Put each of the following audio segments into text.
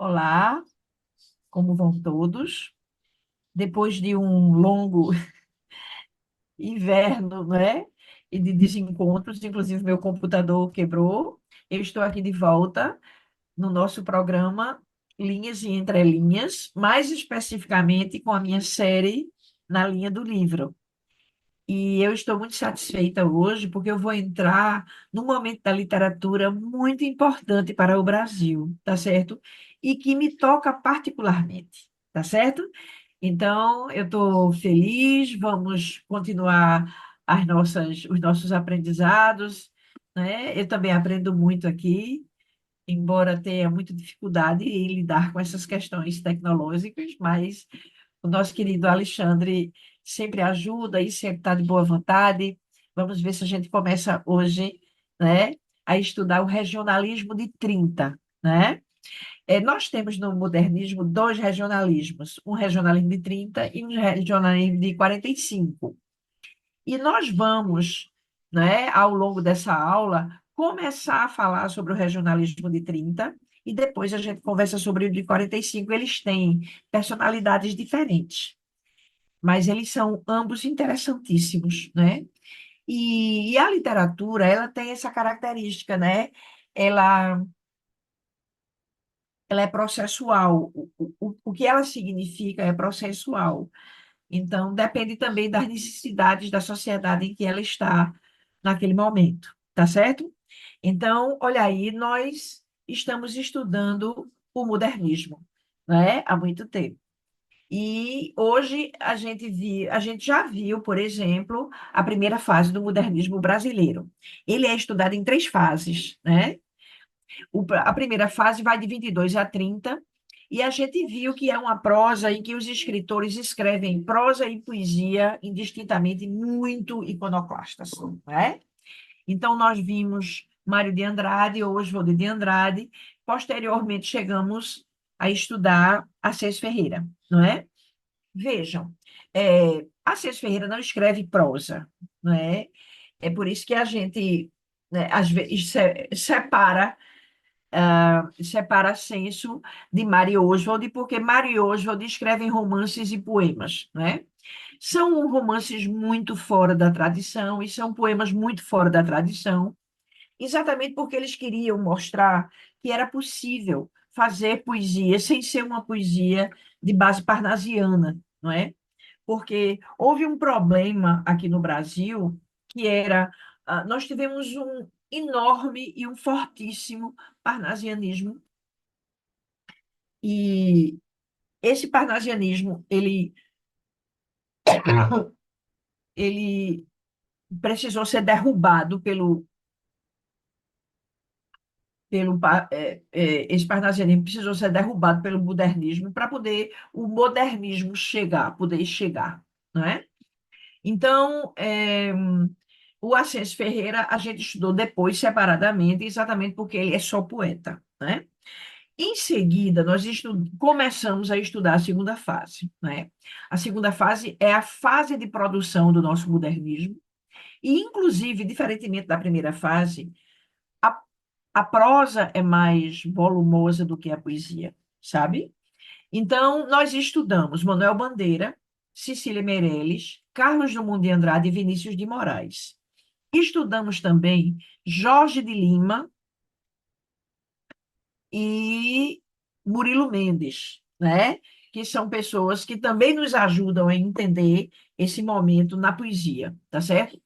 Olá, como vão todos? Depois de um longo inverno, né? E de desencontros, inclusive meu computador quebrou, eu estou aqui de volta no nosso programa Linhas e Entrelinhas, mais especificamente com a minha série na linha do livro. E eu estou muito satisfeita hoje porque eu vou entrar num momento da literatura muito importante para o Brasil, tá certo? E que me toca particularmente, tá certo? Então, eu estou feliz, vamos continuar os nossos aprendizados, né? Eu também aprendo muito aqui, embora tenha muita dificuldade em lidar com essas questões tecnológicas, mas o nosso querido Alexandre sempre ajuda e sempre está de boa vontade. Vamos ver se a gente começa hoje, né, a estudar o regionalismo de 30, né? Nós temos no modernismo dois regionalismos, um regionalismo de 30 e um regionalismo de 45. E nós vamos, né, ao longo dessa aula, começar a falar sobre o regionalismo de 30 e depois a gente conversa sobre o de 45. Eles têm personalidades diferentes, mas eles são ambos interessantíssimos, né? E a literatura, ela tem essa característica, né? Ela, ela é processual. O que ela significa é processual. Então, depende também das necessidades da sociedade em que ela está naquele momento, tá certo? Então, olha aí, nós estamos estudando o modernismo, né? Há muito tempo. E hoje a gente já viu, por exemplo, a primeira fase do modernismo brasileiro. Ele é estudado em três fases, né? A primeira fase vai de 22 a 30, e a gente viu que é uma prosa em que os escritores escrevem prosa e poesia indistintamente muito iconoclastas, né? Então, nós vimos Mário de Andrade, Oswald de Andrade, posteriormente chegamos a estudar Assis Ferreira, não é? Vejam, Assis Ferreira não escreve prosa, não é? É por isso que a gente, né, às vezes separa Censo de Mário Oswald, porque Mário Oswald escreve romances e poemas, né? São romances muito fora da tradição e são poemas muito fora da tradição, exatamente porque eles queriam mostrar que era possível fazer poesia sem ser uma poesia de base parnasiana, não é? Porque houve um problema aqui no Brasil que era, nós tivemos um enorme e um fortíssimo parnasianismo, e esse parnasianismo, ele precisou ser derrubado esse parnasianismo precisou ser derrubado pelo modernismo para poder o modernismo poder chegar, não é? Então, o Assis Ferreira a gente estudou depois separadamente, exatamente porque ele é só poeta, né? Em seguida, começamos a estudar a segunda fase, né? A segunda fase é a fase de produção do nosso modernismo, e, inclusive, diferentemente da primeira fase, a, a prosa é mais volumosa do que a poesia, sabe? Então, nós estudamos Manuel Bandeira, Cecília Meirelles, Carlos Drummond de Andrade e Vinícius de Moraes. Estudamos também Jorge de Lima e Murilo Mendes, né? Que são pessoas que também nos ajudam a entender esse momento na poesia, tá certo?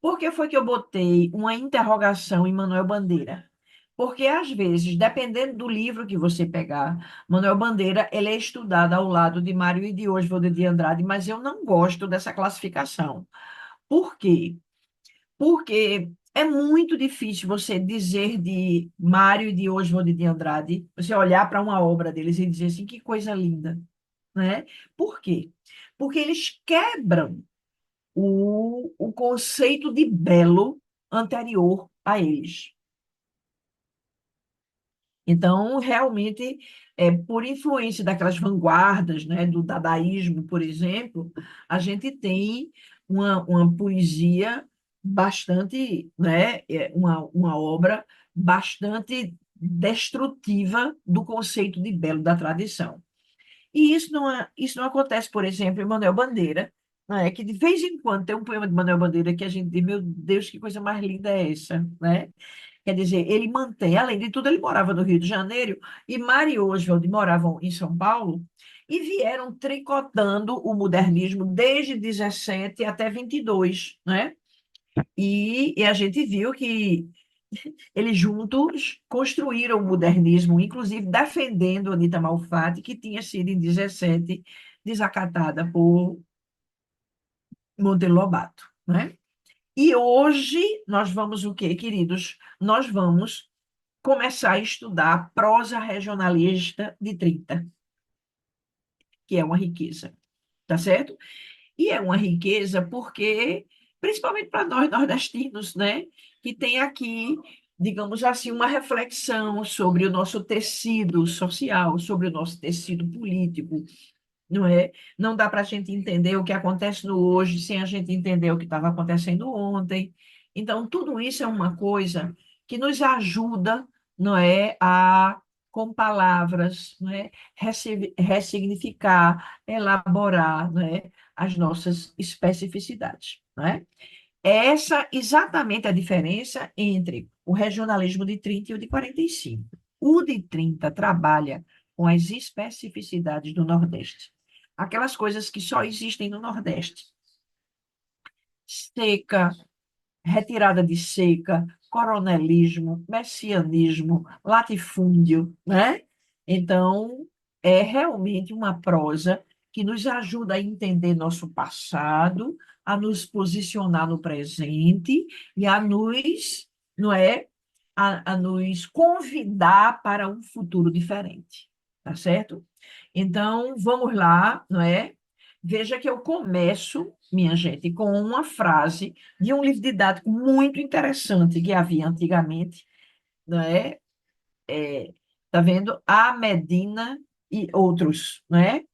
Por que foi que eu botei uma interrogação em Manuel Bandeira? Porque, às vezes, dependendo do livro que você pegar, Manuel Bandeira, ele é estudado ao lado de Mário e de Oswald de Andrade, mas eu não gosto dessa classificação. Por quê? Porque é muito difícil você dizer de Mário e de Oswald de Andrade, você olhar para uma obra deles e dizer assim, que coisa linda, né? Por quê? Porque eles quebram o conceito de belo anterior a eles. Então, realmente, por influência daquelas vanguardas, né, do dadaísmo, por exemplo, a gente tem uma poesia bastante, né, uma obra bastante destrutiva do conceito de belo da tradição. E isso não acontece, por exemplo, em Manuel Bandeira, né? Que de vez em quando tem um poema de Manuel Bandeira que a gente diz, meu Deus, que coisa mais linda é essa, né? Quer dizer, ele mantém, além de tudo, ele morava no Rio de Janeiro e Mário e Oswald moravam em São Paulo e vieram tricotando o modernismo desde 17 até 22, né? E a gente viu que eles juntos construíram o modernismo, inclusive defendendo Anita Malfatti, que tinha sido em 17 desacatada por Monteiro Lobato, né? E hoje nós vamos o quê, queridos? Nós vamos começar a estudar a prosa regionalista de 30, que é uma riqueza, tá certo? E é uma riqueza porque, principalmente para nós nordestinos, né, que tem aqui, digamos assim, uma reflexão sobre o nosso tecido social, sobre o nosso tecido político, não é? Não dá para a gente entender o que acontece no hoje sem a gente entender o que estava acontecendo ontem. Então, tudo isso é uma coisa que nos ajuda, não é, a com palavras, não é, ressignificar, elaborar, não é, as nossas especificidades, não é? Essa exatamente a diferença entre o regionalismo de 30 e o de 45. O de 30 trabalha com as especificidades do Nordeste, aquelas coisas que só existem no Nordeste. Seca, retirada de seca, coronelismo, messianismo, latifúndio, né? Então, é realmente uma prosa que nos ajuda a entender nosso passado, a nos posicionar no presente e a nos, não é, a nos convidar para um futuro diferente, tá certo? Então, vamos lá, não é? Veja que eu começo, minha gente, com uma frase de um livro didático muito interessante que havia antigamente, não é? Tá vendo? A Medina e outros, não é?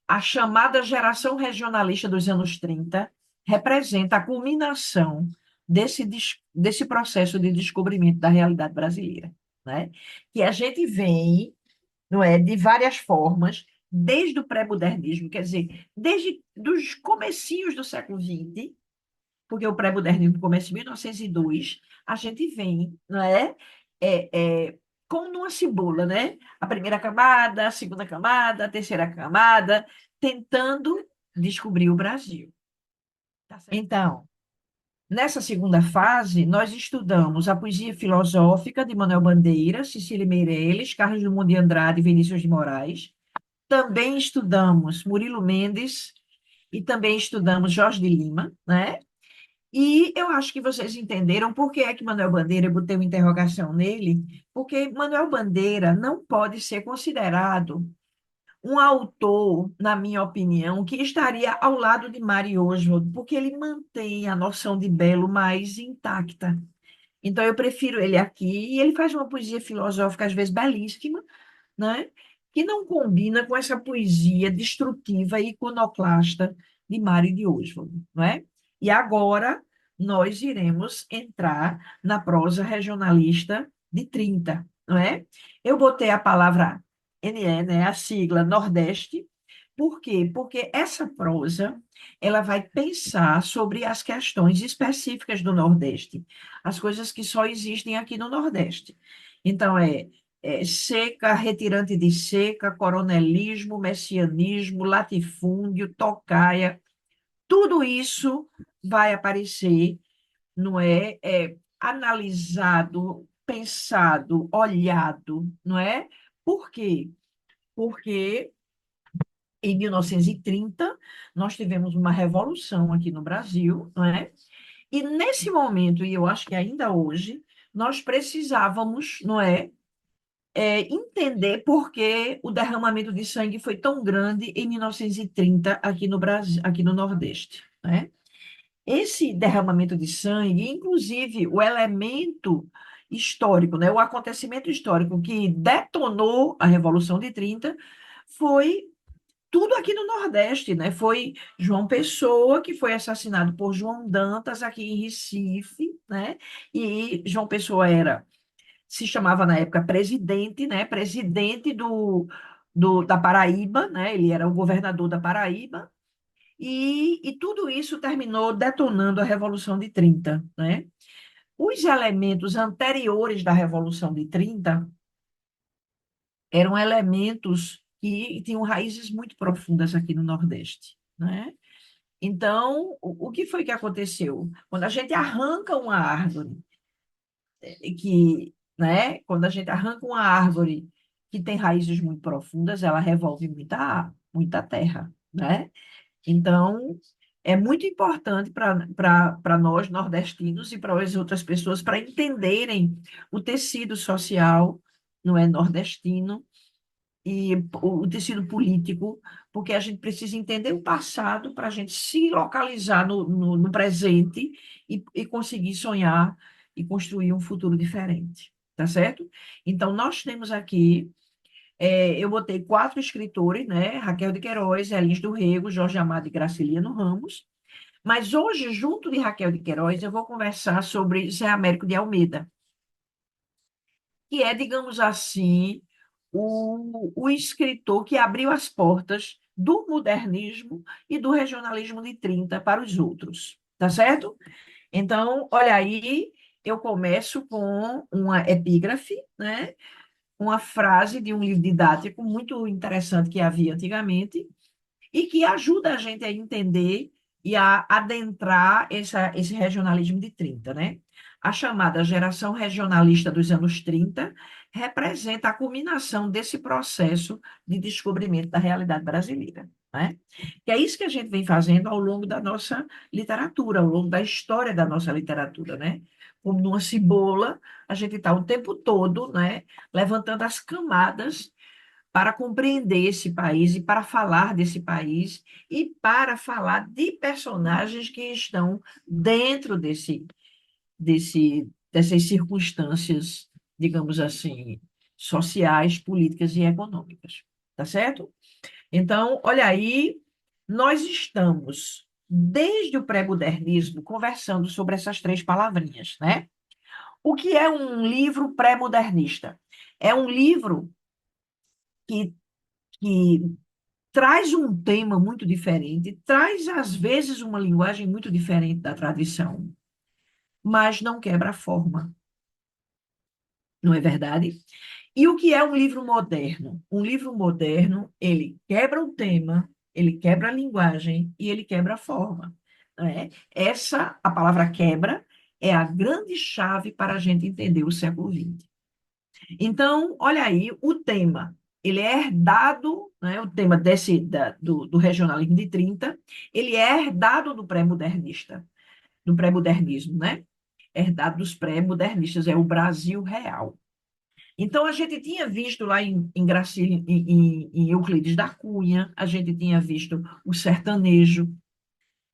A chamada geração regionalista dos anos 30 representa a culminação desse processo de descobrimento da realidade brasileira, né? Que a gente vem, não é, de várias formas, desde o pré-modernismo, quer dizer, desde dos comecinhos do século XX, porque o pré-modernismo começa em 1902, a gente vem, não é, como numa cebola, né? A primeira camada, a segunda camada, a terceira camada, tentando descobrir o Brasil. Tá certo? Então, nessa segunda fase, nós estudamos a poesia filosófica de Manuel Bandeira, Cecília Meirelles, Carlos Drummond de Andrade e Vinícius de Moraes. Também estudamos Murilo Mendes e também estudamos Jorge de Lima, né? E eu acho que vocês entenderam por que é que Manuel Bandeira, eu botei uma interrogação nele, porque Manuel Bandeira não pode ser considerado um autor, na minha opinião, que estaria ao lado de Mário Oswald, porque ele mantém a noção de belo mais intacta. Então, eu prefiro ele aqui, e ele faz uma poesia filosófica, às vezes belíssima, né? Que não combina com essa poesia destrutiva e iconoclasta de Mário de Oswald, não é? E agora nós iremos entrar na prosa regionalista de 30, não é? Eu botei a palavra NE, né, a sigla Nordeste, por quê? Porque essa prosa, ela vai pensar sobre as questões específicas do Nordeste, as coisas que só existem aqui no Nordeste. Então, seca, retirante de seca, coronelismo, messianismo, latifúndio, tocaia, tudo isso vai aparecer, não é? Analisado, pensado, olhado, não é? Por quê? Porque em 1930 nós tivemos uma revolução aqui no Brasil, não é? E nesse momento, e eu acho que ainda hoje, nós precisávamos, não é, entender por que o derramamento de sangue foi tão grande em 1930 aqui no Brasil, aqui no Nordeste, né? Esse derramamento de sangue, inclusive o elemento histórico, né, o acontecimento histórico que detonou a Revolução de 30 foi tudo aqui no Nordeste, né? Foi João Pessoa, que foi assassinado por João Dantas aqui em Recife, né? E João Pessoa era se chamava na época presidente, né? Presidente da Paraíba, né? Ele era o governador da Paraíba. E tudo isso terminou detonando a Revolução de 30, né? Os elementos anteriores da Revolução de 30 eram elementos que tinham raízes muito profundas aqui no Nordeste, né? Então, o que foi que aconteceu? Quando a gente arranca uma árvore, quando a gente arranca uma árvore que tem raízes muito profundas, ela revolve muita terra, né? Então, é muito importante para nós nordestinos e para as outras pessoas para entenderem o tecido social, não é nordestino, e o tecido político, porque a gente precisa entender o passado para a gente se localizar no presente e conseguir sonhar e construir um futuro diferente, tá certo? Então, nós temos aqui, eu botei 4 escritores, né? Raquel de Queiroz, Elis do Rego, Jorge Amado e Graciliano Ramos, mas hoje, junto de Raquel de Queiroz, eu vou conversar sobre Zé Américo de Almeida, que é, digamos assim, o escritor que abriu as portas do modernismo e do regionalismo de 30 para os outros, tá certo? Então, olha aí, eu começo com uma epígrafe, né? Uma frase de um livro didático muito interessante que havia antigamente, e que ajuda a gente a entender e a adentrar esse regionalismo de 30, né? A chamada geração regionalista dos anos 30 representa a culminação desse processo de descobrimento da realidade brasileira, né? Que é isso que a gente vem fazendo ao longo da nossa literatura, ao longo da história da nossa literatura, né? Como numa cebola, a gente está o tempo todo, né, levantando as camadas para compreender esse país e para falar desse país e para falar de personagens que estão dentro dessas circunstâncias, digamos assim, sociais, políticas e econômicas. Tá certo? Então, olha aí, nós estamos, desde o pré-modernismo, conversando sobre essas 3 palavrinhas, né? O que é um livro pré-modernista? É um livro que, que traz um tema muito diferente, traz, às vezes, uma linguagem muito diferente da tradição, mas não quebra a forma, não é verdade? E o que é um livro moderno? Um livro moderno, ele quebra o tema, ele quebra a linguagem e ele quebra a forma, não é? A palavra quebra, é a grande chave para a gente entender o século XX. Então, olha aí, o tema, ele é herdado, né, o tema do regionalismo de 30, ele é herdado do pré-modernismo, né? Herdado dos pré-modernistas, é o Brasil real. Então, a gente tinha visto lá em Euclides da Cunha, a gente tinha visto o sertanejo,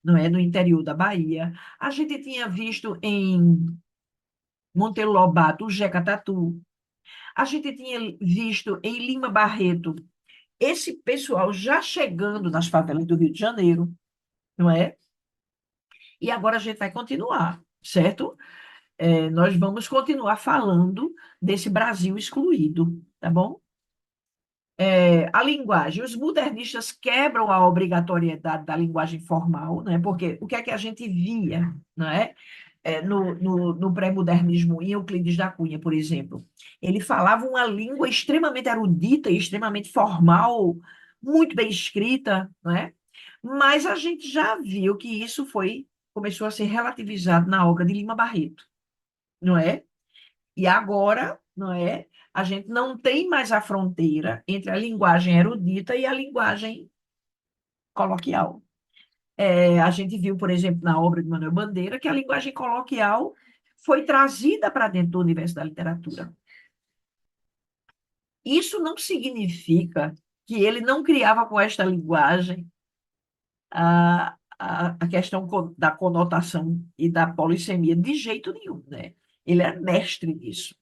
não é, no interior da Bahia, a gente tinha visto em Monteiro Lobato o Jeca Tatu, a gente tinha visto em Lima Barreto esse pessoal já chegando nas favelas do Rio de Janeiro, não é? E agora a gente vai continuar, certo? Nós vamos continuar falando desse Brasil excluído, tá bom? A linguagem, os modernistas quebram a obrigatoriedade da linguagem formal, né? Porque o que é que a gente via, não é? No pré-modernismo, em Euclides da Cunha, por exemplo, ele falava uma língua extremamente erudita e extremamente formal, muito bem escrita, né? Mas a gente já viu que isso começou a ser relativizado na obra de Lima Barreto, não é? E agora, não é? A gente não tem mais a fronteira entre a linguagem erudita e a linguagem coloquial. A gente viu, por exemplo, na obra de Manuel Bandeira, que a linguagem coloquial foi trazida para dentro do universo da literatura. Isso não significa que ele não criava com esta linguagem a questão da conotação e da polissemia de jeito nenhum, né? Ele é mestre nisso.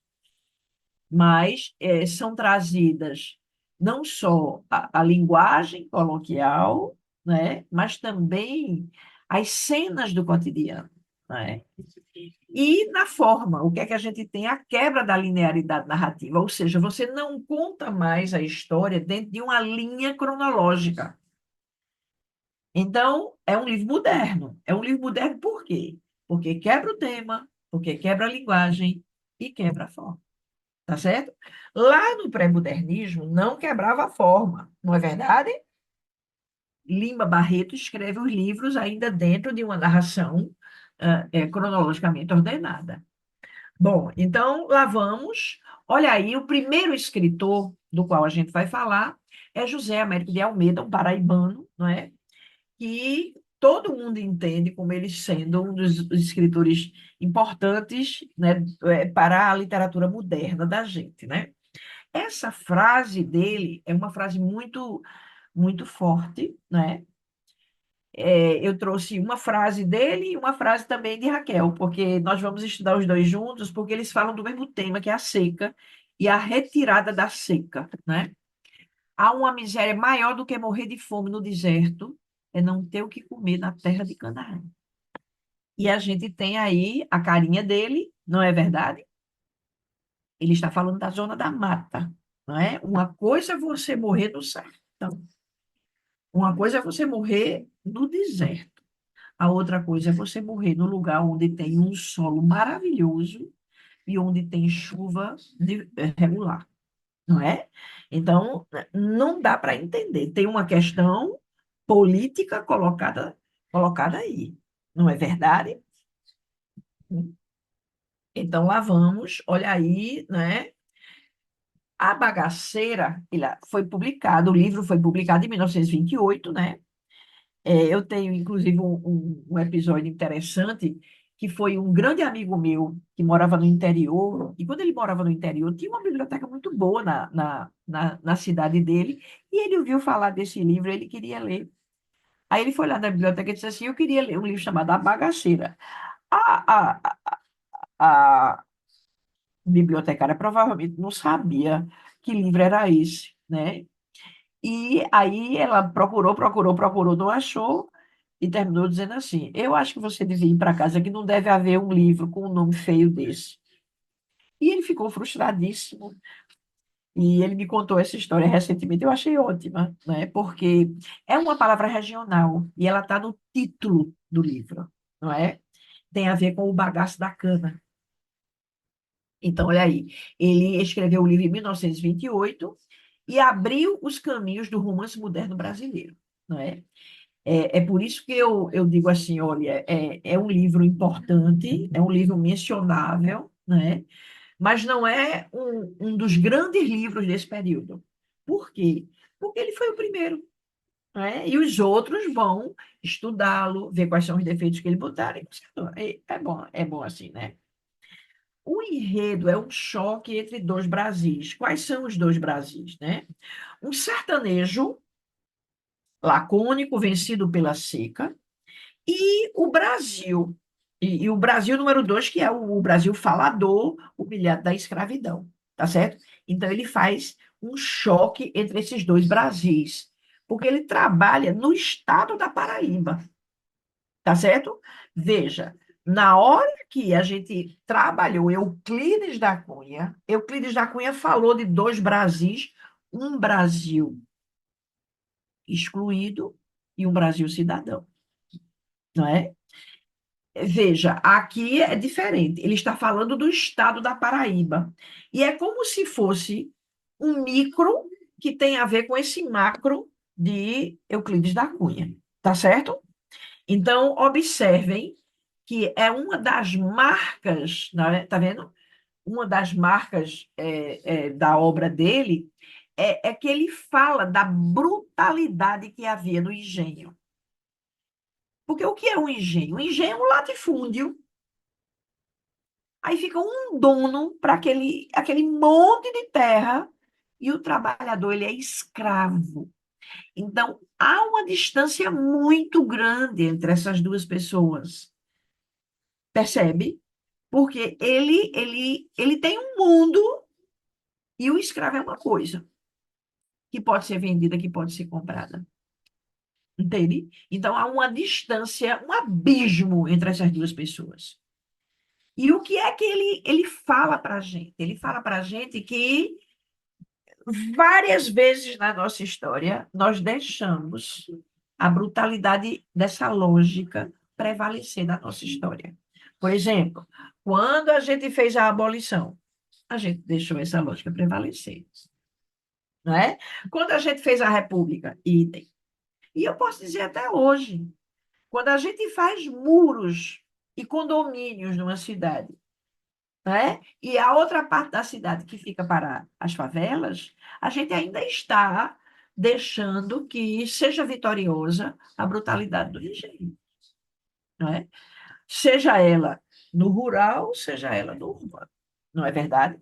Mas são trazidas não só a linguagem coloquial, né? Mas também as cenas do cotidiano. né? E na forma, o que é que a gente tem? A quebra da linearidade narrativa, ou seja, você não conta mais a história dentro de uma linha cronológica. Então, é um livro moderno. É um livro moderno por quê? Porque quebra o tema, porque quebra a linguagem e quebra a forma. Tá certo? Lá no pré-modernismo, não quebrava a forma, não é verdade? Lima Barreto escreve os livros ainda dentro de uma narração cronologicamente ordenada. Bom, então lá vamos. Olha aí, o primeiro escritor do qual a gente vai falar é José Américo de Almeida, um paraibano, não é? Que todo mundo entende como ele sendo um dos escritores importantes, né, para a literatura moderna da gente, né? Essa frase dele é uma frase muito forte, né? Eu trouxe uma frase dele e uma frase também de Raquel, porque nós vamos estudar os dois juntos, porque eles falam do mesmo tema, que é a seca e a retirada da seca, né? Há uma miséria maior do que morrer de fome no deserto, é não ter o que comer na terra de Canaã. E a gente tem aí a carinha dele, não é verdade? Ele está falando da zona da mata, não é? Uma coisa é você morrer no sertão, uma coisa é você morrer no deserto. A outra coisa é você morrer no lugar onde tem um solo maravilhoso e onde tem chuva regular, não é? Então, não dá para entender. Tem uma questão política colocada aí, não é verdade? Então, lá vamos, olha aí, né? A Bagaceira, foi publicado, o livro foi publicado em 1928, né? Eu tenho, inclusive, um episódio interessante, que foi um grande amigo meu que morava no interior, e quando ele morava no interior, tinha uma biblioteca muito boa na cidade dele, e ele ouviu falar desse livro, ele queria ler. Aí ele foi lá na biblioteca e disse assim, eu queria ler um livro chamado A Bagaceira. A, a, a bibliotecária provavelmente não sabia que livro era esse, né? E aí ela procurou, não achou e terminou dizendo assim: Eu acho que você devia ir para casa, que não deve haver um livro com um nome feio desse. E ele ficou frustradíssimo. E ele me contou essa história recentemente, eu achei ótima, né? Porque é uma palavra regional e ela está no título do livro, não é? Tem a ver com o bagaço da cana. Então, olha aí, ele escreveu o livro em 1928 e abriu os caminhos do romance moderno brasileiro, não é? É por isso que eu digo assim, olha, é um livro importante, é um livro mencionável, né? Mas não é um dos grandes livros desse período. Por quê? Porque ele foi o primeiro, né? E os outros vão estudá-lo, ver quais são os defeitos que ele botaram. É bom assim, né? O enredo é um choque entre dois Brasis. Quais são os dois Brasis, né? Um sertanejo lacônico, vencido pela seca, e o Brasil. E o Brasil número dois, que é o Brasil falador, humilhado da escravidão, tá certo? Então, ele faz um choque entre esses dois Brasis, porque ele trabalha no estado da Paraíba, tá certo? Veja, na hora que a gente trabalhou Euclides da Cunha falou de dois Brasis, um Brasil excluído e um Brasil cidadão, não é? Veja, aqui é diferente. Ele está falando do estado da Paraíba. E é como se fosse um micro que tem a ver com esse macro de Euclides da Cunha. Tá certo? Então, observem que é uma das marcas, né, tá vendo? Uma das marcas da obra dele é que ele fala da brutalidade que havia no engenho. Porque o que é um engenho? Um engenho é um latifúndio. Aí fica um dono para aquele monte de terra e o trabalhador ele é escravo. Então, há uma distância muito grande entre essas duas pessoas. Percebe? Porque ele tem um mundo e o escravo é uma coisa que pode ser vendida, que pode ser comprada. entende? Então há uma distância, um abismo entre essas duas pessoas. E o que é que ele fala para a gente? Ele fala para a gente que várias vezes na nossa história nós deixamos a brutalidade dessa lógica prevalecer na nossa história. Por exemplo, quando a gente fez a abolição, a gente deixou essa lógica prevalecer, não é? Quando a gente fez a república, idem. E eu posso dizer até hoje, quando a gente faz muros e condomínios numa cidade, né? E a outra parte da cidade que fica para as favelas, a gente ainda está deixando que seja vitoriosa a brutalidade do engenho, não é? Seja ela no rural, seja ela no urbano, não é verdade?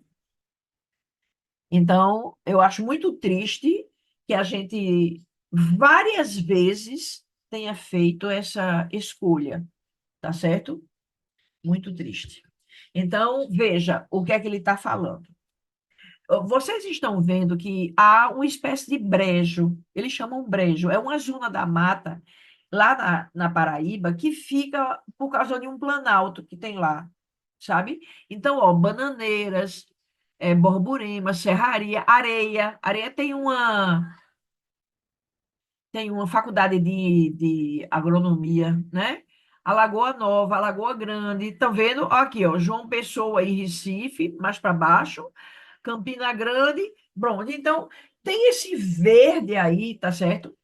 Então, eu acho muito triste que a gente várias vezes tenha feito essa escolha, tá certo? Muito triste. Então, veja o que é que ele está falando. Vocês estão vendo que há uma espécie de brejo, eles chamam brejo, é uma zona da mata, lá na Paraíba, que fica por causa de um planalto que tem lá, sabe? Então, ó, Bananeiras, Borborema, Serraria, Areia. Areia tem uma faculdade de agronomia, né? Alagoa Nova, Alagoa Grande, estão vendo? Aqui, ó, João Pessoa e Recife, mais para baixo, Campina Grande, pronto. Então, tem esse verde aí, tá certo?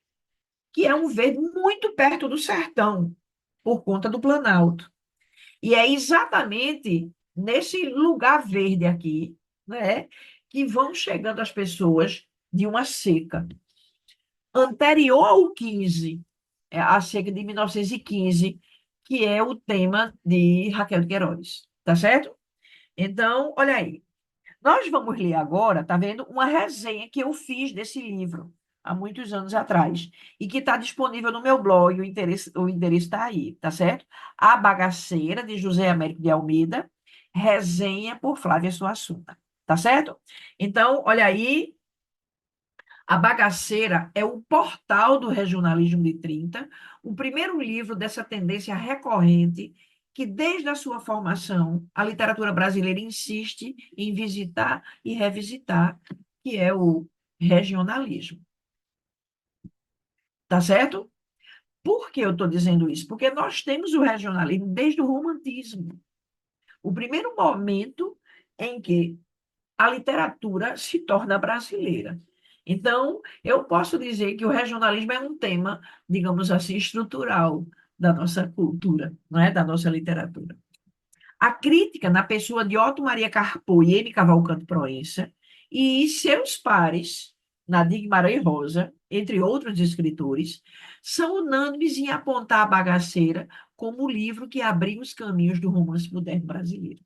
Que é um verde muito perto do sertão, por conta do Planalto. E é exatamente nesse lugar verde aqui, né, que vão chegando as pessoas de uma seca anterior ao 15, a seca de 1915, que é o tema de Raquel de Queiroz, tá certo? Então, olha aí. Nós vamos ler agora, tá vendo? Uma resenha que eu fiz desse livro há muitos anos atrás e que está disponível no meu blog, o endereço está aí, tá certo? A Bagaceira, de José Américo de Almeida, resenha por Flávia Suassuna, tá certo? Então, olha aí, a Bagaceira é o portal do regionalismo de 30, o primeiro livro dessa tendência recorrente que, desde a sua formação, a literatura brasileira insiste em visitar e revisitar, que é o regionalismo. Tá certo? Por que eu estou dizendo isso? Porque nós temos o regionalismo desde o romantismo. O primeiro momento em que a literatura se torna brasileira. Então, eu posso dizer que o regionalismo é um tema, digamos assim, estrutural da nossa cultura, não é? Da nossa literatura. A crítica, na pessoa de Otto Maria Carpo e M. Cavalcante Proença, e seus pares, Nadir Guimarães Rosa, entre outros escritores, são unânimes em apontar a Bagaceira como o livro que abriu os caminhos do romance moderno brasileiro,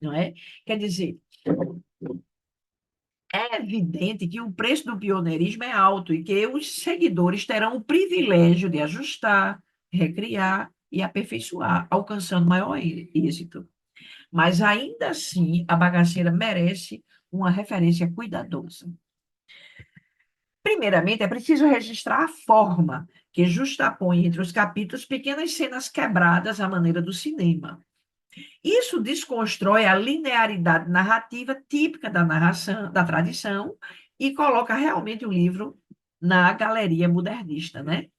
não é? Quer dizer, é evidente que o preço do pioneirismo é alto e que os seguidores terão o privilégio de ajustar, recriar e aperfeiçoar, alcançando maior êxito. Mas ainda assim, a bagaceira merece uma referência cuidadosa. Primeiramente, é preciso registrar a forma, que justapõe entre os capítulos pequenas cenas quebradas à maneira do cinema. Isso desconstrói a linearidade narrativa típica da narração, da tradição, e coloca realmente o livro na galeria modernista, né?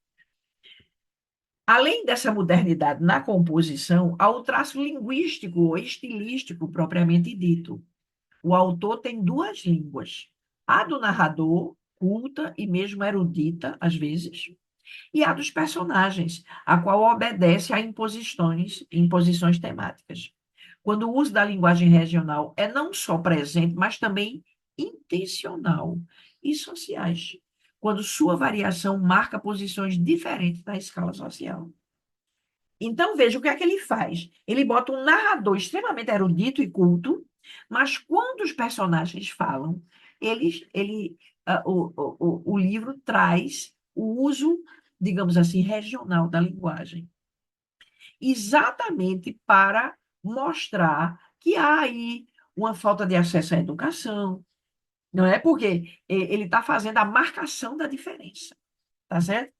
Além dessa modernidade na composição, há o traço linguístico ou estilístico propriamente dito. O autor tem duas línguas: a do narrador, culta e mesmo erudita, às vezes, e a dos personagens, a qual obedece a imposições temáticas. Quando o uso da linguagem regional é não só presente, mas também intencional e sociais, quando sua variação marca posições diferentes da escala social. Então, veja o que é que ele faz. Ele bota um narrador extremamente erudito e culto, mas quando os personagens falam, o livro traz o uso, digamos assim, regional da linguagem, exatamente para mostrar que há aí uma falta de acesso à educação, não é? Porque ele está fazendo a marcação da diferença, tá certo?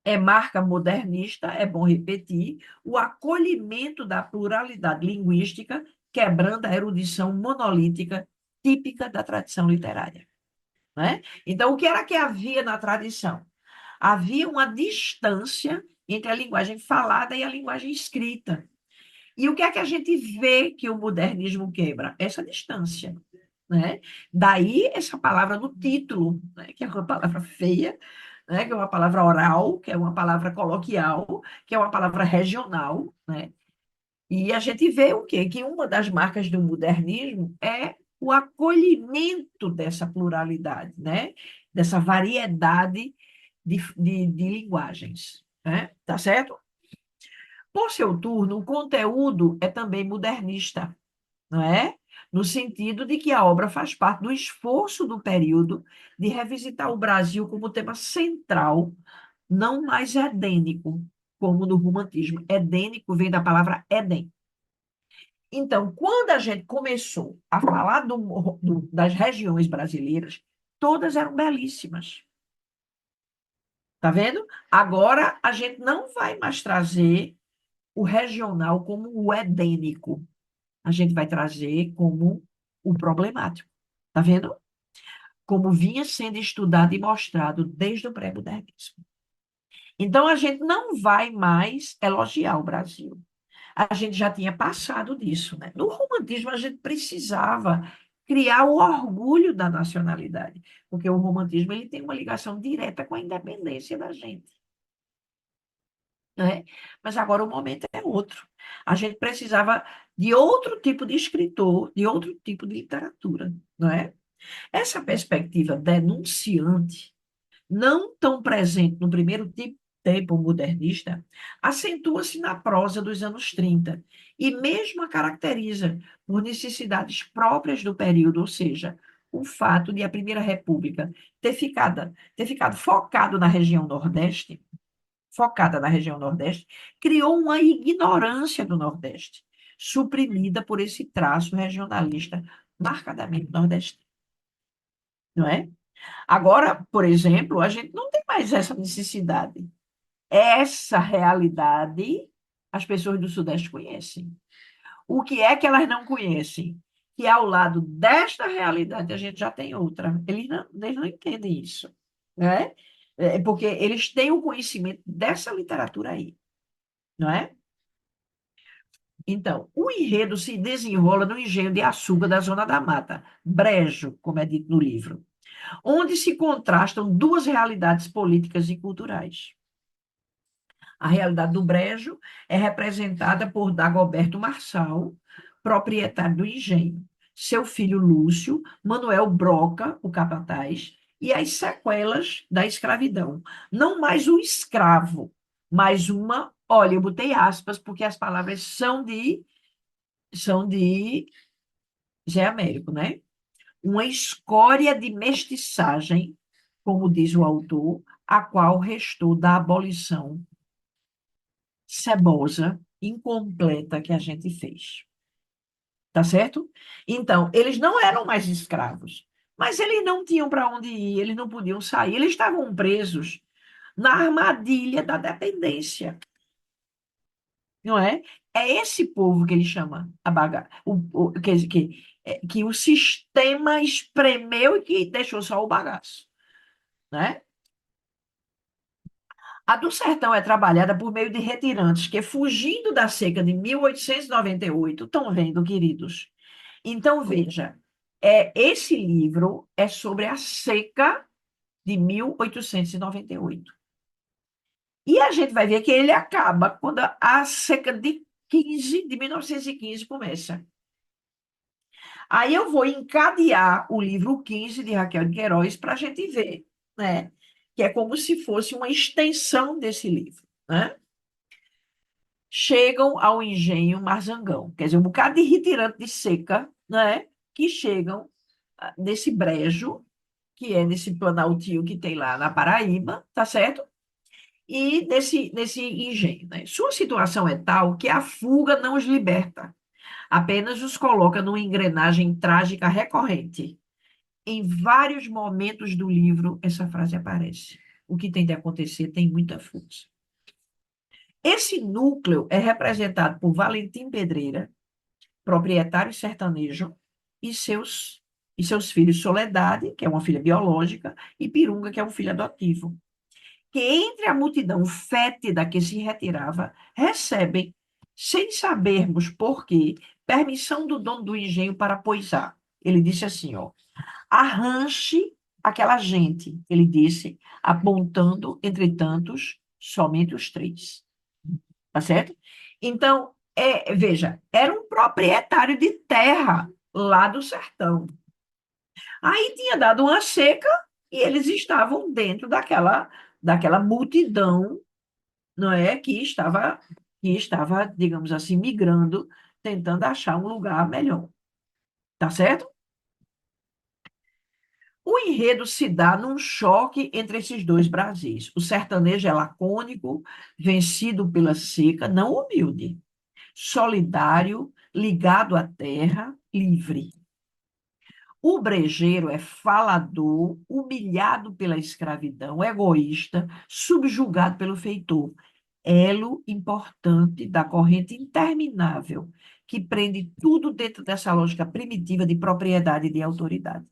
é marca modernista, é bom repetir, o acolhimento da pluralidade linguística, quebrando a erudição monolítica típica da tradição literária, né? Então, o que era que havia na tradição? Havia uma distância entre a linguagem falada e a linguagem escrita. E o que é que a gente vê que o modernismo quebra? Essa distância, né? Daí essa palavra no título, né? Que é uma palavra feia, né? Que é uma palavra oral, que é uma palavra coloquial, que é uma palavra regional, né? E a gente vê o quê? Que uma das marcas do modernismo é o acolhimento dessa pluralidade, né? Dessa variedade de linguagens, né? Tá certo? Por seu turno, o conteúdo é também modernista, não é? No sentido de que a obra faz parte do esforço do período de revisitar o Brasil como tema central, não mais edênico, como no romantismo. Edênico vem da palavra Éden. Então, quando a gente começou a falar das regiões brasileiras, todas eram belíssimas. Tá vendo? Agora a gente não vai mais trazer o regional como o edênico. A gente vai trazer como o problemático. Tá vendo? Como vinha sendo estudado e mostrado desde o pré-modernismo. Então, a gente não vai mais elogiar o Brasil. A gente já tinha passado disso, né? No romantismo, a gente precisava criar o orgulho da nacionalidade, porque o romantismo ele tem uma ligação direta com a independência da gente, né? Mas agora o momento é outro. A gente precisava de outro tipo de escritor, de outro tipo de literatura, não é? Essa perspectiva denunciante, não tão presente no tempo modernista, acentua-se na prosa dos anos 30 e mesmo a caracteriza por necessidades próprias do período, ou seja, o fato de a Primeira República ter ficado focada na região Nordeste, criou uma ignorância do Nordeste, suprimida por esse traço regionalista marcadamente nordestino, não é? Agora, por exemplo, a gente não tem mais essa necessidade. Essa realidade as pessoas do Sudeste conhecem. O que é que elas não conhecem? Que ao lado desta realidade a gente já tem outra. Eles não entendem isso, né? Porque eles têm o conhecimento dessa literatura aí, não é? Então, o enredo se desenrola no engenho de açúcar da Zona da Mata, Brejo, como é dito no livro, onde se contrastam duas realidades políticas e culturais. A realidade do Brejo é representada por Dagoberto Marçal, proprietário do engenho, seu filho Lúcio, Manuel Broca, o capataz, e as sequelas da escravidão. Não mais o escravo, mas uma. Olha, eu botei aspas porque as palavras são de Zé Américo, né? Uma escória de mestiçagem, como diz o autor, a qual restou da abolição cebosa, incompleta que a gente fez. Tá certo? Então, eles não eram mais escravos, mas eles não tinham para onde ir, eles não podiam sair, eles estavam presos na armadilha da dependência, não é? É esse povo que ele chama a baga, que o sistema espremeu e que deixou só o bagaço, né? A do sertão é trabalhada por meio de retirantes que, fugindo da seca de 1898, estão vendo, queridos? Então, veja, esse livro é sobre a seca de 1898. E a gente vai ver que ele acaba quando a seca de 1915 começa. Aí eu vou encadear o livro 15 de Raquel de Queiroz para a gente ver, né? Que é como se fosse uma extensão desse livro, né? Chegam ao engenho Marzangão, quer dizer, um bocado de retirante de seca, né? Que chegam nesse brejo, que é nesse planaltio que tem lá na Paraíba, tá certo? E nesse engenho, né? Sua situação é tal que a fuga não os liberta, apenas os coloca numa engrenagem trágica recorrente. Em vários momentos do livro, essa frase aparece. o que tem de acontecer tem muita força. Esse núcleo é representado por Valentim Pedreira, proprietário sertanejo, e seus filhos Soledade, que é uma filha biológica, e Pirunga, que é um filho adotivo, que entre a multidão fétida que se retirava, recebem, sem sabermos por quê, permissão do dono do engenho para poisar. Ele disse assim, ó, arranche aquela gente, ele disse, apontando, entre tantos, somente os três. Tá certo? Então, veja, era um proprietário de terra lá do sertão. Aí tinha dado uma seca e eles estavam dentro daquela multidão, não é, que estava, digamos assim, migrando, tentando achar um lugar melhor. Tá certo? O enredo se dá num choque entre esses dois Brasis. O sertanejo é lacônico, vencido pela seca, não humilde, solidário, ligado à terra, livre. O brejeiro é falador, humilhado pela escravidão, egoísta, subjugado pelo feitor, elo importante da corrente interminável que prende tudo dentro dessa lógica primitiva de propriedade e de autoridade.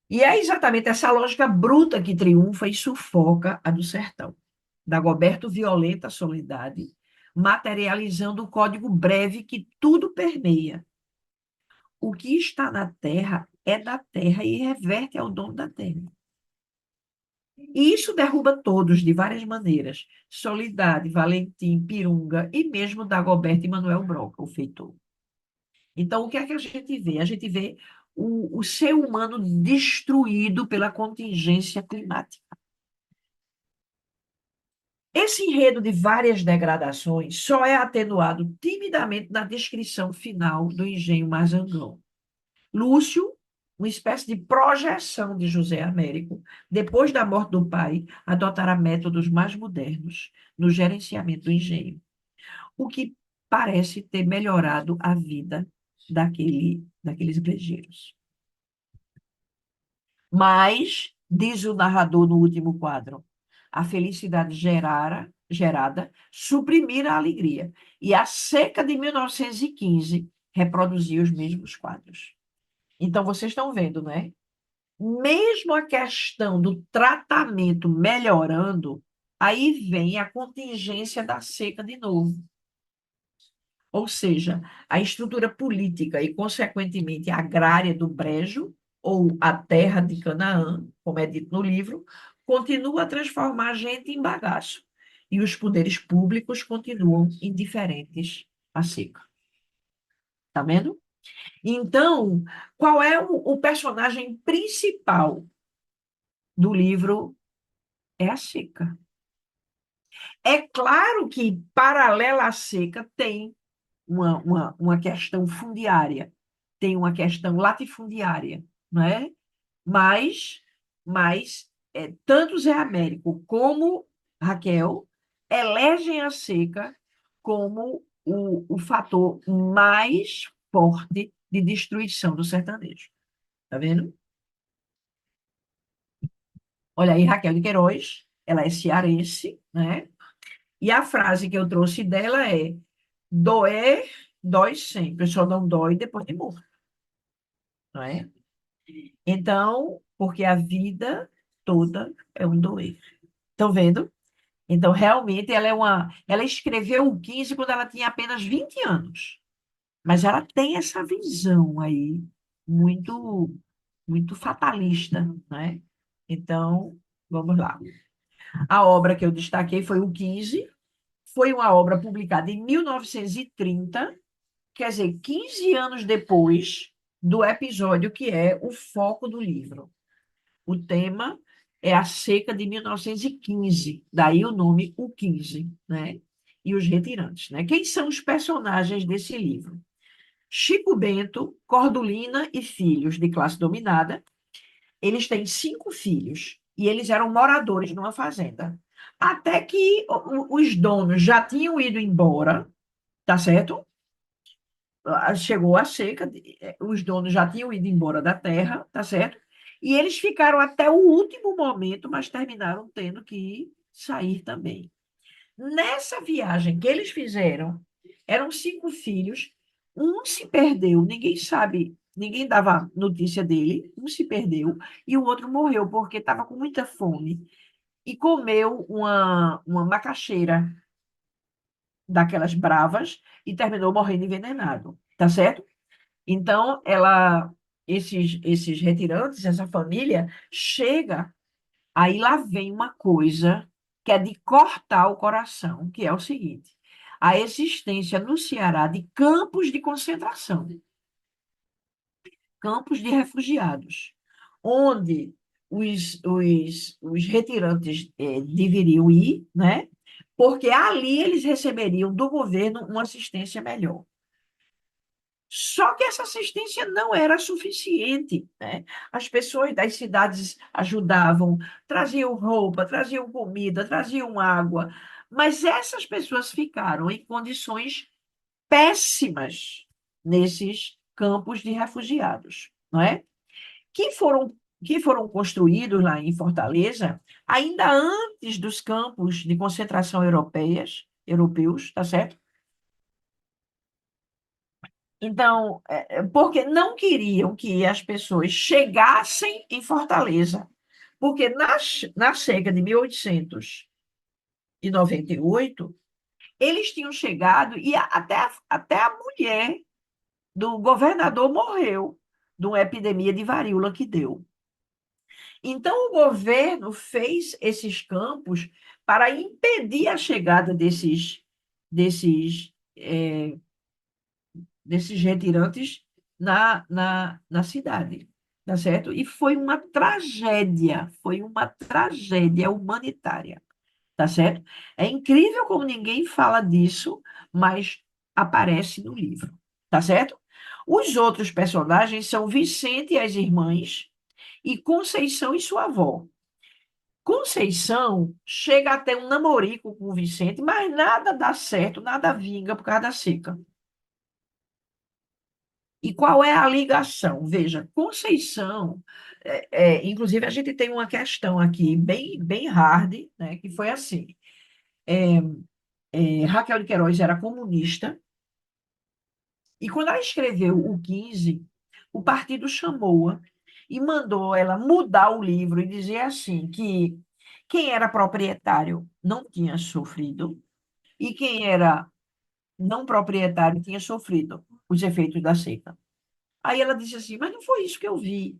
E é exatamente essa lógica bruta que triunfa e sufoca a do sertão. Dagoberto violenta a soledade, materializando o código breve que tudo permeia. O que está na terra é da terra e reverte ao dono da terra. E isso derruba todos de várias maneiras. Soledade, Valentim, Pirunga e mesmo Dagoberto e Manuel Broca, o feitor. Então, o que é que a gente vê? A gente vê o ser humano destruído pela contingência climática. Esse enredo de várias degradações só é atenuado timidamente na descrição final do engenho Mazangão. Lúcio, uma espécie de projeção de José Américo, depois da morte do pai, adotará métodos mais modernos no gerenciamento do engenho, o que parece ter melhorado a vida daqueles brejeiros. Mas, diz o narrador no último quadro, a felicidade gerada suprimira a alegria, e a seca de 1915 reproduzia os mesmos quadros. Então, vocês estão vendo, né? Mesmo a questão do tratamento melhorando, aí vem a contingência da seca de novo. Ou seja, a estrutura política e, consequentemente, agrária do Brejo, ou a terra de Canaã, como é dito no livro, continua a transformar a gente em bagaço. E os poderes públicos continuam indiferentes à seca. Tá vendo? Então, qual é o personagem principal do livro? É a seca. É claro que, paralela à seca, tem uma questão fundiária, tem uma questão latifundiária, não é? Mas tanto Zé Américo como Raquel elegem a seca como o fator mais forte de destruição do sertanejo. Tá vendo? Olha aí, Raquel de Queiroz, ela é cearense, né? E a frase que eu trouxe dela é: doer, dói sempre, só não dói depois de morto, não é? Então, porque a vida toda é um doer. Estão vendo? Então, realmente, ela escreveu o 15 quando ela tinha apenas 20 anos. Mas ela tem essa visão aí muito, muito fatalista, né? Então, vamos lá. A obra que eu destaquei foi o 15, foi uma obra publicada em 1930, quer dizer, 15 anos depois do episódio que é o foco do livro. O tema é a seca de 1915, daí o nome O 15, né? E os retirantes, né? Quem são os personagens desse livro? Chico Bento, Cordulina e filhos de classe dominada. Eles têm 5 filhos e eles eram moradores numa fazenda. Até que os donos já tinham ido embora, tá certo? Chegou a seca, os donos já tinham ido embora da terra, tá certo? E eles ficaram até o último momento, mas terminaram tendo que sair também. Nessa viagem que eles fizeram, eram 5 filhos, um se perdeu, ninguém sabe, ninguém dava notícia dele, um se perdeu, e o outro morreu porque estava com muita fome e comeu uma macaxeira daquelas bravas e terminou morrendo envenenado, tá certo? Então, esses retirantes, essa família, chega, aí lá vem uma coisa que é de cortar o coração, que é o seguinte: a existência no Ceará de campos de concentração, campos de refugiados, onde os retirantes deveriam ir, né? Porque ali eles receberiam do governo uma assistência melhor. Só que essa assistência não era suficiente, né? As pessoas das cidades ajudavam, traziam roupa, traziam comida, traziam água, mas essas pessoas ficaram em condições péssimas nesses campos de refugiados, não é? Que foram, que foram construídos lá em Fortaleza ainda antes dos campos de concentração europeus, tá certo? Então, porque não queriam que as pessoas chegassem em Fortaleza, porque na chega de 1898, eles tinham chegado e até a mulher do governador morreu de uma epidemia de varíola que deu. Então, o governo fez esses campos para impedir a chegada desses, desses retirantes na cidade, tá certo? E foi uma tragédia humanitária, tá certo? É incrível como ninguém fala disso, mas aparece no livro, tá certo? Os outros personagens são Vicente e as irmãs e Conceição e sua avó. Conceição chega a ter um namorico com o Vicente, mas nada dá certo, nada vinga por causa da seca. E qual é a ligação? Veja, Conceição, inclusive a gente tem uma questão aqui bem hard, né, que foi assim, Raquel de Queiroz era comunista, e quando ela escreveu o 15, o partido chamou-a e mandou ela mudar o livro e dizer assim, que quem era proprietário não tinha sofrido, e quem era não proprietário tinha sofrido os efeitos da seca. Aí ela disse assim, mas não foi isso que eu vi.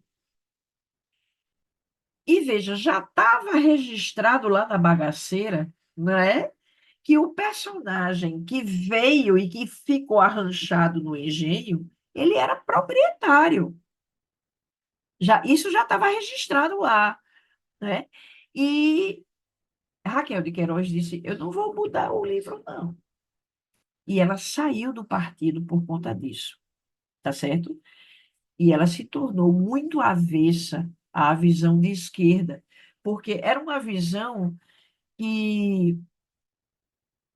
E veja, já estava registrado lá na bagaceira, não é? Que o personagem que veio e que ficou arranchado no engenho, ele era proprietário. Isso já estava registrado lá, né? E Raquel de Queiroz disse: Eu não vou mudar o livro, não. E ela saiu do partido por conta disso, tá certo? E ela se tornou muito avessa à visão de esquerda, porque era uma visão que,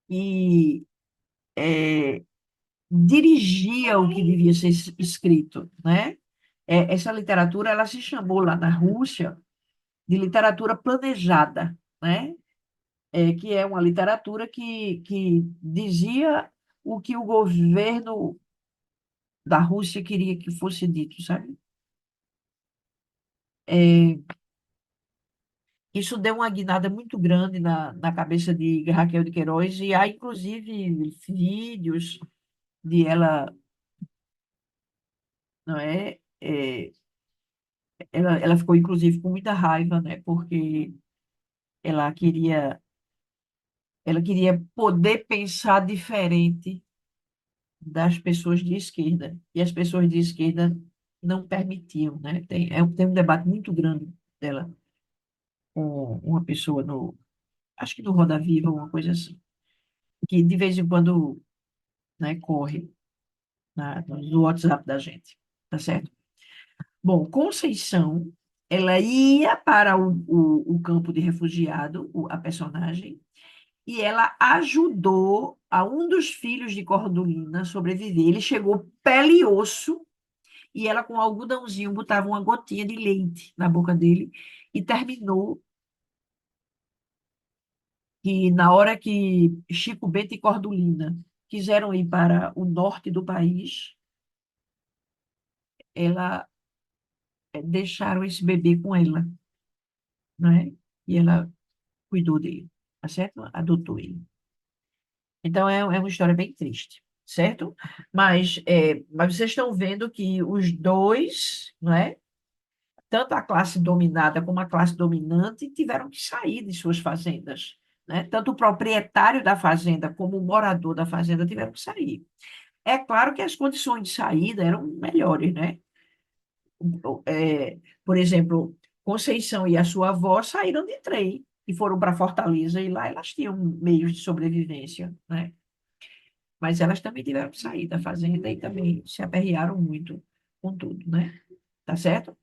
que dirigia o que devia ser escrito, né? Essa literatura, ela se chamou lá na Rússia de literatura planejada, né? Que é uma literatura que dizia o que o governo da Rússia queria que fosse dito, sabe? É, isso deu uma guinada muito grande na cabeça de Raquel de Queiroz, e há, inclusive, vídeos de ela, não é? Ela ficou, inclusive, com muita raiva, né? Porque ela queria, ela queria poder pensar diferente das pessoas de esquerda. E as pessoas de esquerda não permitiam, né? Tem um debate muito grande dela com uma pessoa acho que no Roda Viva, uma coisa assim, que de vez em quando, né, corre no WhatsApp da gente, tá certo? Bom, Conceição, ela ia para o campo de refugiado, a personagem, e ela ajudou a um dos filhos de Cordulina a sobreviver. Ele chegou pele e osso e ela com um algodãozinho botava uma gotinha de leite na boca dele e terminou que na hora que Chico Bento e Cordulina quiseram ir para o norte do país, ela deixaram esse bebê com ela, né? E ela cuidou dele, tá certo? Adotou ele. Então é uma história bem triste, certo? Mas vocês estão vendo que os dois, não é? Tanto a classe dominada como a classe dominante tiveram que sair de suas fazendas, né? Tanto o proprietário da fazenda como o morador da fazenda tiveram que sair. É claro que as condições de saída eram melhores, né? Por exemplo, Conceição e a sua avó saíram de trem e foram para Fortaleza e lá elas tinham meios de sobrevivência, né? Mas elas também tiveram que sair da fazenda e também se aperrearam muito com tudo, né? Tá certo?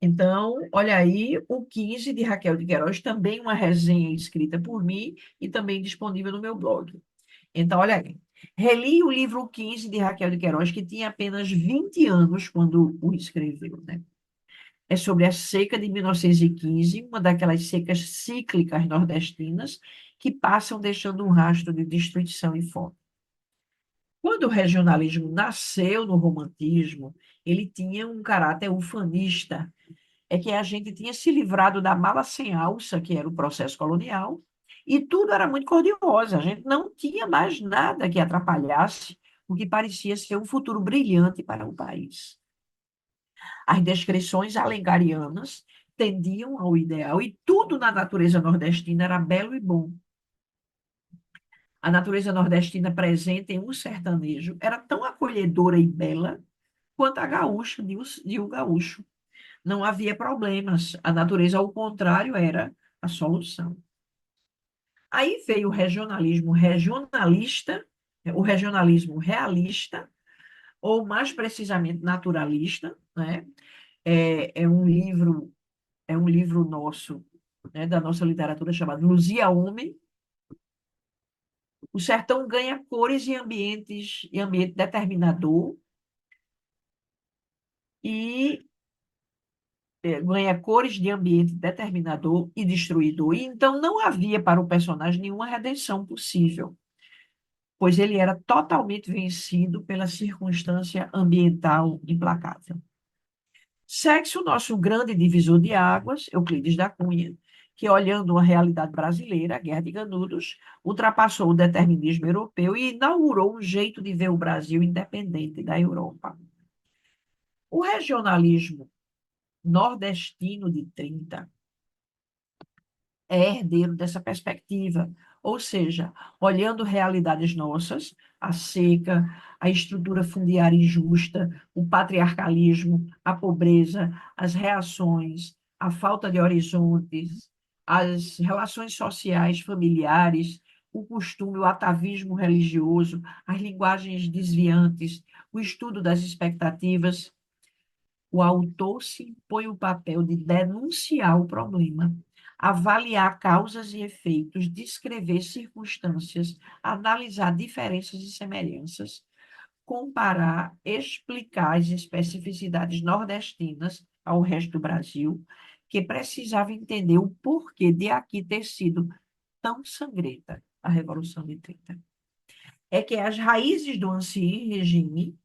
Então, olha aí, o 15 de Raquel de Queiroz, também uma resenha escrita por mim e também disponível no meu blog. Então, olha aí. Reli o livro 15 de Raquel de Queiroz, que tinha apenas 20 anos quando o escreveu, né? É sobre a seca de 1915, uma daquelas secas cíclicas nordestinas que passam deixando um rastro de destruição e fome. Quando o regionalismo nasceu no romantismo, ele tinha um caráter ufanista, é que a gente tinha se livrado da mala sem alça, que era o processo colonial, e tudo era muito cor-de-rosa. A gente não tinha mais nada que atrapalhasse o que parecia ser um futuro brilhante para o país. As descrições alencar-ianas tendiam ao ideal, e tudo na natureza nordestina era belo e bom. A natureza nordestina presente em um sertanejo era tão acolhedora e bela quanto a gaúcha de um gaúcho. Não havia problemas. A natureza, ao contrário, era a solução. Aí veio o regionalismo realista, ou mais precisamente naturalista, né? É um livro, é um livro nosso, né, da nossa literatura chamado Luzia Homem. O sertão ganha cores e ambiente determinador e ganha cores de ambiente determinador e destruidor. E então não havia para o personagem nenhuma redenção possível, pois ele era totalmente vencido pela circunstância ambiental implacável. Segue-se o nosso grande divisor de águas, Euclides da Cunha, que, olhando a realidade brasileira, a Guerra de Canudos, ultrapassou o determinismo europeu e inaugurou um jeito de ver o Brasil independente da Europa. O regionalismo nordestino de 30 é herdeiro dessa perspectiva, ou seja, olhando realidades nossas, a seca, a estrutura fundiária injusta, o patriarcalismo, a pobreza, as reações, a falta de horizontes, as relações sociais, familiares, o costume, o atavismo religioso, as linguagens desviantes, o estudo das expectativas, o autor se impõe o papel de denunciar o problema, avaliar causas e efeitos, descrever circunstâncias, analisar diferenças e semelhanças, comparar, explicar as especificidades nordestinas ao resto do Brasil, que precisava entender o porquê de aqui ter sido tão sangrenta a Revolução de 30. É que as raízes do ancien regime,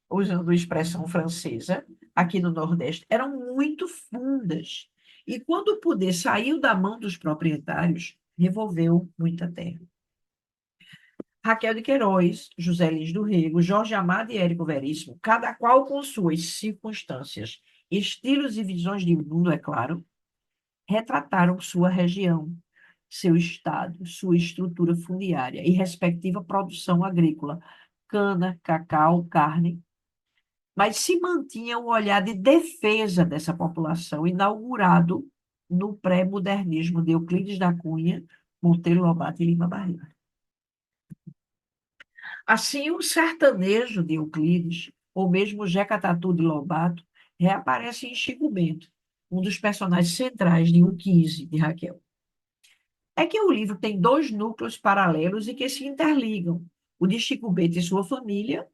usando a expressão francesa, aqui no Nordeste, eram muito fundas. E quando o poder saiu da mão dos proprietários, revolveu muita terra. Raquel de Queiroz, José Lins do Rego, Jorge Amado e Érico Veríssimo, cada qual com suas circunstâncias, estilos e visões de mundo, é claro, retrataram sua região, seu estado, sua estrutura fundiária e respectiva produção agrícola, cana, cacau, carne, mas se mantinha um olhar de defesa dessa população, inaugurado no pré-modernismo de Euclides da Cunha, Monteiro Lobato e Lima Barreto. Assim, o sertanejo de Euclides, ou mesmo o Jeca Tatu de Lobato, reaparece em Chico Bento, um dos personagens centrais de O 15, de Raquel. É que o livro tem dois núcleos paralelos e que se interligam, o de Chico Bento e sua família,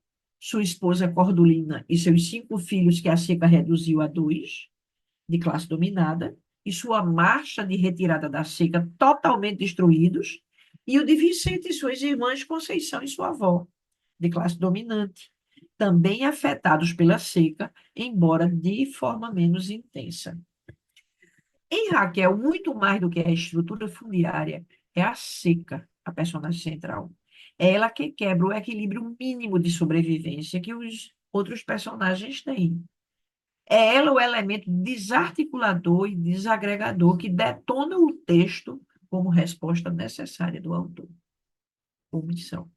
sua esposa Cordulina e seus 5 filhos, que a seca reduziu a 2, de classe dominada, e sua marcha de retirada da seca totalmente destruídos, e o de Vicente e suas irmãs Conceição e sua avó, de classe dominante, também afetados pela seca, embora de forma menos intensa. Em Raquel, muito mais do que a estrutura fundiária, é a seca a personagem central. É ela que quebra o equilíbrio mínimo de sobrevivência que os outros personagens têm. É ela o elemento desarticulador e desagregador que detona o texto como resposta necessária do autor, ou missão,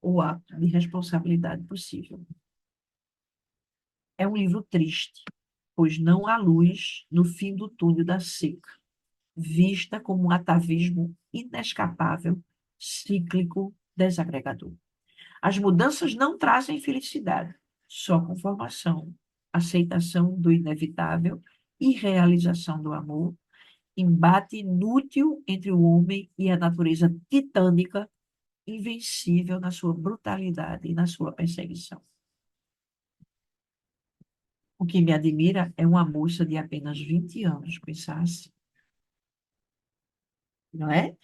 ou ato de responsabilidade possível. É um livro triste, pois não há luz no fim do túnel da seca, vista como um atavismo inescapável, cíclico, desagregador. As mudanças não trazem felicidade, só conformação, aceitação do inevitável e realização do amor, embate inútil entre o homem e a natureza titânica, invencível na sua brutalidade e na sua perseguição. O que me admira é uma moça de apenas 20 anos pensar assim, não é?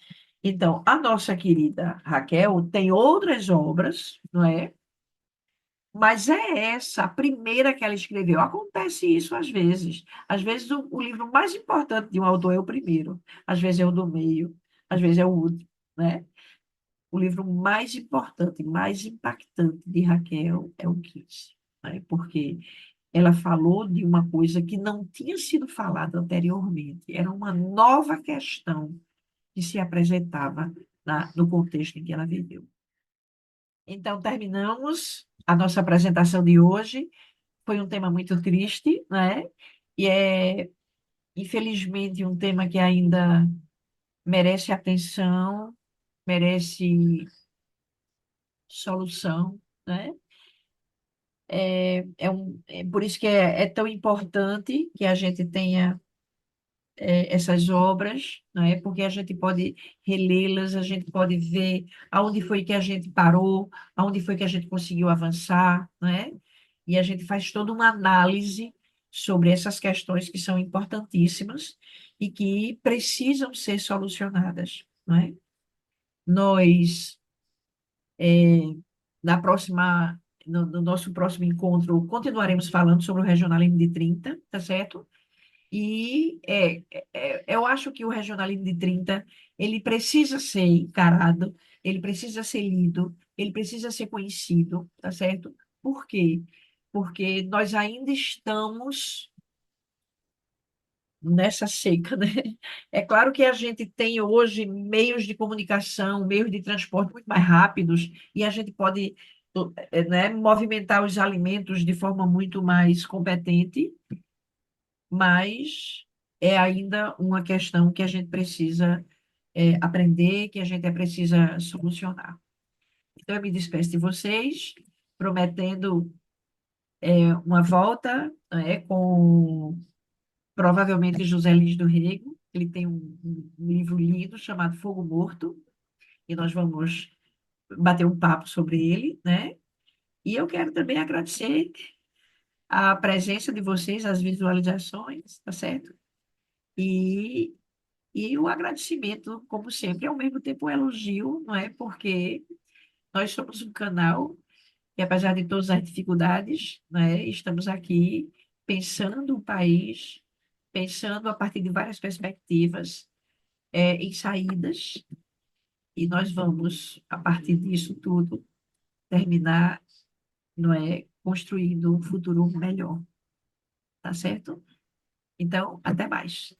Então, a nossa querida Raquel tem outras obras, não é? Mas é essa a primeira que ela escreveu. Acontece isso às vezes. Às vezes o livro mais importante de um autor é o primeiro, às vezes é o do meio, às vezes é o último, né? O livro mais importante, mais impactante de Raquel é o 15, né? Porque ela falou de uma coisa que não tinha sido falada anteriormente. Era uma nova questão que se apresentava no contexto em que ela viveu. Então, terminamos a nossa apresentação de hoje. Foi um tema muito triste, né? E é, infelizmente, um tema que ainda merece atenção, merece solução, né? É por isso que é tão importante que a gente tenha essas obras, né? Porque a gente pode relê-las, a gente pode ver aonde foi que a gente parou, aonde foi que a gente conseguiu avançar, né? E a gente faz toda uma análise sobre essas questões que são importantíssimas e que precisam ser solucionadas, né? Nós, na próxima, no nosso próximo encontro, continuaremos falando sobre o Regionalismo de 30, tá certo? E eu acho que o Regionalismo de 30 ele precisa ser encarado, ele precisa ser lido, ele precisa ser conhecido, tá certo? Por quê? Porque nós ainda estamos nessa seca, né? É claro que a gente tem hoje meios de comunicação, meios de transporte muito mais rápidos, e a gente pode, né, movimentar os alimentos de forma muito mais competente, mas é ainda uma questão que a gente precisa aprender, que a gente precisa solucionar. Então, eu me despeço de vocês, prometendo uma volta, né, com provavelmente José Lins do Rego. Ele tem um livro lindo chamado Fogo Morto, e nós vamos bater um papo sobre ele, né? E eu quero também agradecer a presença de vocês, as visualizações, tá certo? E E o agradecimento, como sempre, é ao mesmo tempo um elogio, não é? Porque nós somos um canal que, apesar de todas as dificuldades, né, estamos aqui pensando o país, pensando a partir de várias perspectivas, em saídas, e nós vamos, a partir disso tudo, terminar, não é, construindo um futuro melhor, tá certo? Então, até mais.